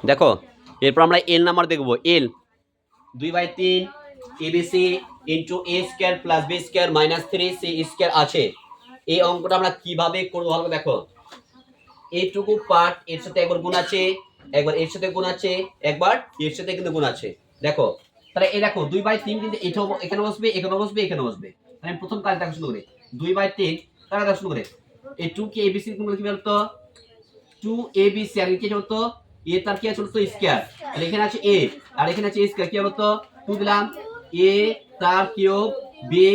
দেখো এরপর আমরা এল নাম্বার দেখবো। L 2/3 ABC into A square plus B square minus 3 C square আছে। এই অঙ্কটা আমরা কিভাবে করবো ভালো দেখো। এইটুকু পার্ট এর সাথে একবার গুণ আছে, একবার এর সাথে গুণ আছে, একবার এর সাথে কিন্তু গুণ আছে। দেখো তাহলে এই দেখো 2/3 কিন্তু এখানে বসবে, এখানে বসবে, এখানে বসবে। তাহলে প্রথম কাজ দেখো শুরু করে 2/3 তাহলে দেখো শুরু করে এই 2 কে এবিসি গুণ করলে কি বলতো 2 এবিসি আর কি হতো এ তার কি আছে বলতো স্কয়ার। তাহলে এখানে আছে এ আর এখানে আছে স্কয়ার, কি হলো তো 2 দিলাম এ তার কিউব বি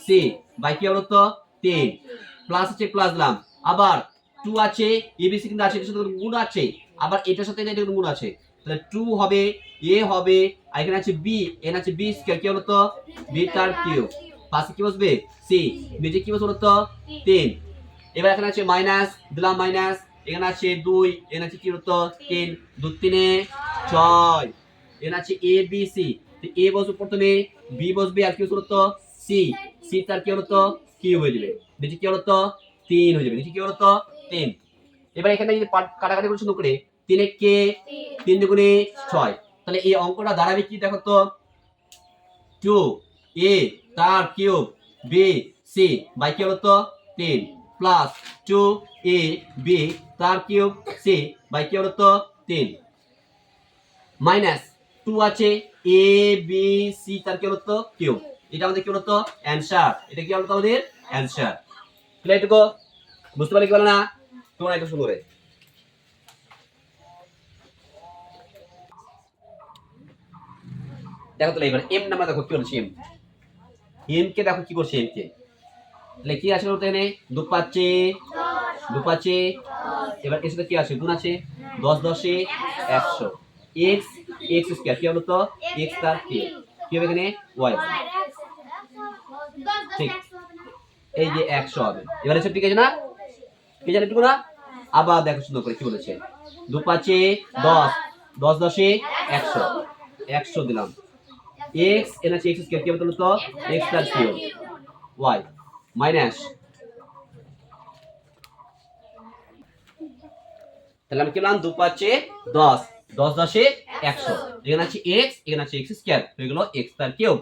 সি বাই কি হলো তো 3 প্লাস আছে প্লাস দিলাম, আবার 2 আছে এবিসি কিন্তু আছে, এটার সাথে গুণ আছে, আবার এটার সাথে এটা গুণ আছে। তাহলে 2 হবে এ হবে আর এখানে আছে বি, এখানে আছে বি স্কয়ার, কি হলো তো বি তার কিউব পাশে কি বসবে সি, নিচে কি বসবে বলো তো 3। এবার এখানে আছে মাইনাস দিলাম মাইনাস, এখানে আছে 2 এখানে আছে কি হতো 3 2 3 6, এখানে আছে এ বি সি, এ বসবে প্রথমে, বি বসবে আর কি হতো সি, সি তার কি হতো কিউব হয়ে যাবে, নিচে কি হতো 3 হয়ে যাবে, নিচে কি হতো 3। এবার এখানে যদি কাটাকাটি করে সুন্দর করে 3 এ কে 3 দুগুণে 6, তাহলে এই অঙ্কটা দাঁড়াবে কি দেখো তো 2 এ তার কিউব বি সি বাই কি হতো 3 প্লাস 2 এ বি তার কিউব সি বাই কি হতো 3 মাইনাস 2 আছে এ বি সি তার কি হতো কিউব। এটা আমাদের কি হতো অ্যানসার, এটা কি হতো আমাদের অ্যানসার। ক্লিয়ার টুকু বুঝতে পারলে কি বলে না তোমরা একটু শুরু করে দেখো। তাহলে এবার এম নাম্বার দেখো কি বলছে। এম এম কে দেখো কি করছে। এম কে তাহলে কি আছে বলতে এখানে 2 5 2 5, এবার এর সাথে কি আছে গুণ আছে 10 10 এ 100 x x স্কয়ার কি হলো তো x তার কি কি হবে এখানে y, ঠিক এই যে 100 হবে। এবার এসব ঠিক আছে না, কি জানেন একটু না। আবার দেখো সুন্দর করে কি বলেছে 2 5 10 10 10 এ 100 100 দিলাম x এর আছে x স্কয়ার কি হবে তো x তার কিউব y মাইনাস, তাহলে আমি কি বললাম 2 5 10 10 10 100, এখানে আছে x এখানে আছে x স্কয়ার হয়ে গেল x তার কিউব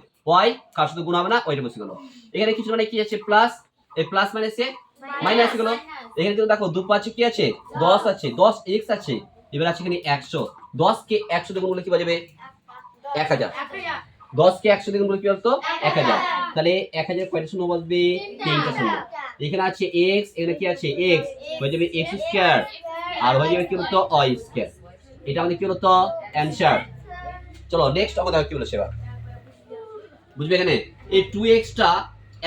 y কার সাথে গুণ হবে না ওইটা বসে গেল। এখানে কিছু মানে কি আছে প্লাস, এই প্লাস মাইনাসে মাইনাস গেল। এখানে কিন্তু দেখো 2 5 কি আছে 10 আছে 10 x আছে, এবার আছে এখানে 100, 10 কে 100 দিয়ে গুণ করলে কি হয়ে যাবে 1000, 10 কে 100 দিয়ে গুণ করলে কি হতো 1000, তাহলে 1000 কয়টা শূন্য বসবে 3টা শূন্য। এখানে আছে x এখানে কি আছে x হয়ে যাবে x স্কয়ার আর হয়ে যাবে কি হতো y স্কয়ার। এটা আমাদের কি হতো অ্যানসার। চলো নেক্সট আমাদের কি বলেছে এবার বুঝবে। এখানে এই 2x টা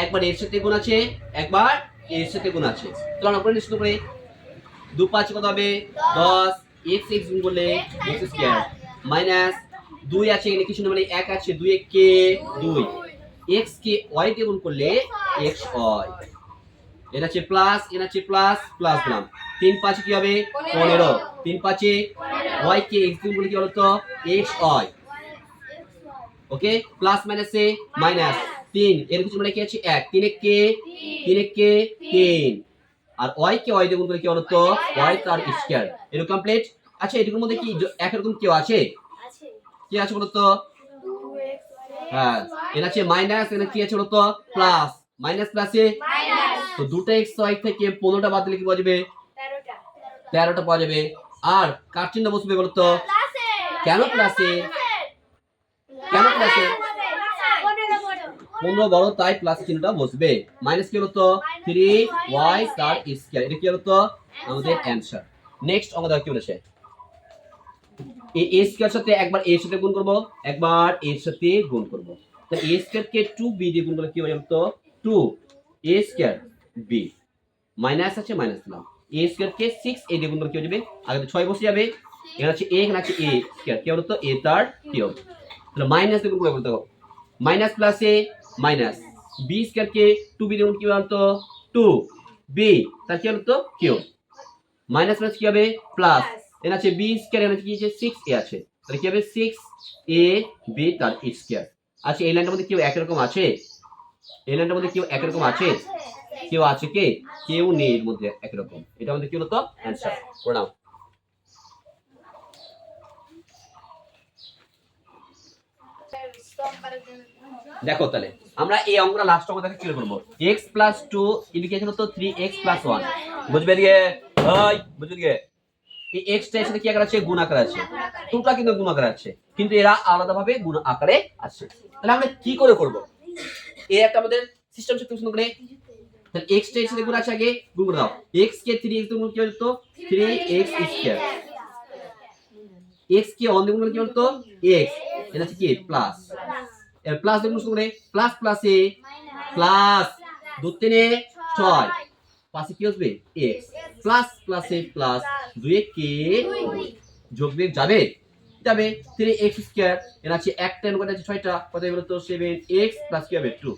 একবার এর সাথে গুণ আছে একবার এর সাথে গুণ আছে, চলো আমরা নিশ্চিত করে 2 5 কত হবে 10 x x গুণ করলে x স্কয়ার মাইনাস 2 আছে এখানে কিছু না মানে 1 আছে 2 1 কে 2 x কে y দিয়ে গুণ করলে x y, এটা আছে প্লাস এটা আছে প্লাস প্লাস দিলাম 3 5 কি হবে 15 3 5 y কে x গুণ করলে কি হলো তো x y, ওকে প্লাস মাইনাসে মাইনাস 3 এর কিছু মানে কি আছে 1 3 1 কে 3 1 কে 3 আর y কে y দিয়ে গুণ করলে কি হলো তো y তার স্কয়ার। এটা কমপ্লিট। আচ্ছা এটুকুর মধ্যে কি একরকম কেউ আছে কি আছে বলো তো, হ্যাঁ এটা আছে মাইনাস এটা কি আছে বলো তো প্লাস, মাইনাস প্লাসে তো দুটো x y থেকে 15টা বাদ দিলে কি পাওয়া যাবে 13টা পাওয়া যাবে। আর কার চিহ্ন বসবে বলো তো কেন প্লাসে, কেন প্লাসে 15 বড় তাই প্লাস চিহ্নটা বসবে। মাইনাস কি হলো তো 3y তার স্কয়ার, এটা কি হলো তো আমাদের অ্যানসার। নেক্সট আমাদের কি বলেছে এই a স্কয়ার সাথে একবার a এর সাথে গুণ করব একবার a এর সাথে গুণ করব, তো a স্কয়ার কে 2b দিয়ে গুণ করলে কি হবে তো 2a স্কয়ার b মাইনাস আছে মাইনাস দিলাম a স্কয়ার কে 6a দিয়ে গুণ করলে কি হয়ে যাবে আগে তো 6 বসে যাবে, এখানে আছে a এখানে আছে a স্কয়ার কি হলো তো a তার কিউব, তাহলে মাইনাস দিয়ে গুণ করে বলতে হবে মাইনাস প্লাসে মাইনাস b স্কয়ার কে 2b দিয়ে গুণ কি হবে তো 2b তার কি হলো তো কিউব মাইনাস প্লাস কি হবে প্লাস, এখানে আছে b স্কয়ার এখানে কি আছে 6a আছে, তাহলে কি হবে 6ab তার স্কয়ার। আচ্ছা এই লাইনটার মধ্যে কেউ একই রকম আছে, এই লাইনটার মধ্যে কেউ একই রকম আছে কেউ আছে কে কেউ নেই এর মধ্যে একই রকম, এটা আমাদের কি হলো তো অ্যানসার করে নাও। দেখো তাহলে আমরা এই অঙ্কটা লাস্ট অঙ্ক দেখে ক্লিয়ার করব x + 2 ইন্ডিকেশন হতো 3x + 1 বুঝবে দিকে ভাই বুঝবে দিকে এই x টা এর সাথে কি আকার আছে গুণ আকার আছে টুটা কিন্তু গুণ আকার আছে কিন্তু এরা আলাদাভাবে গুণ আকারে আছে তাহলে আমরা কি করে করব এই একটা আমাদের সিস্টেম শক্তি শুরু করে তাহলে x টা এর সাথে গুণ আছে আগে গুণ করে দাও x কে 3x গুণ কি হতো 3x², x কে 1 গুণ কি হতো x এটা হচ্ছে কি প্লাস এর প্লাস দেখুন শুরু করে প্লাস প্লাস এ প্লাস 2 3 এ 6 পাশে কি আসবে x প্লাস প্লাস এ প্লাস 2 এ কে যোগ বিয়োগ যাবে যাবে 3x² এর আছে 1 10 কত আছে 6টা কত হলো তো 7x প্লাস কি হবে 2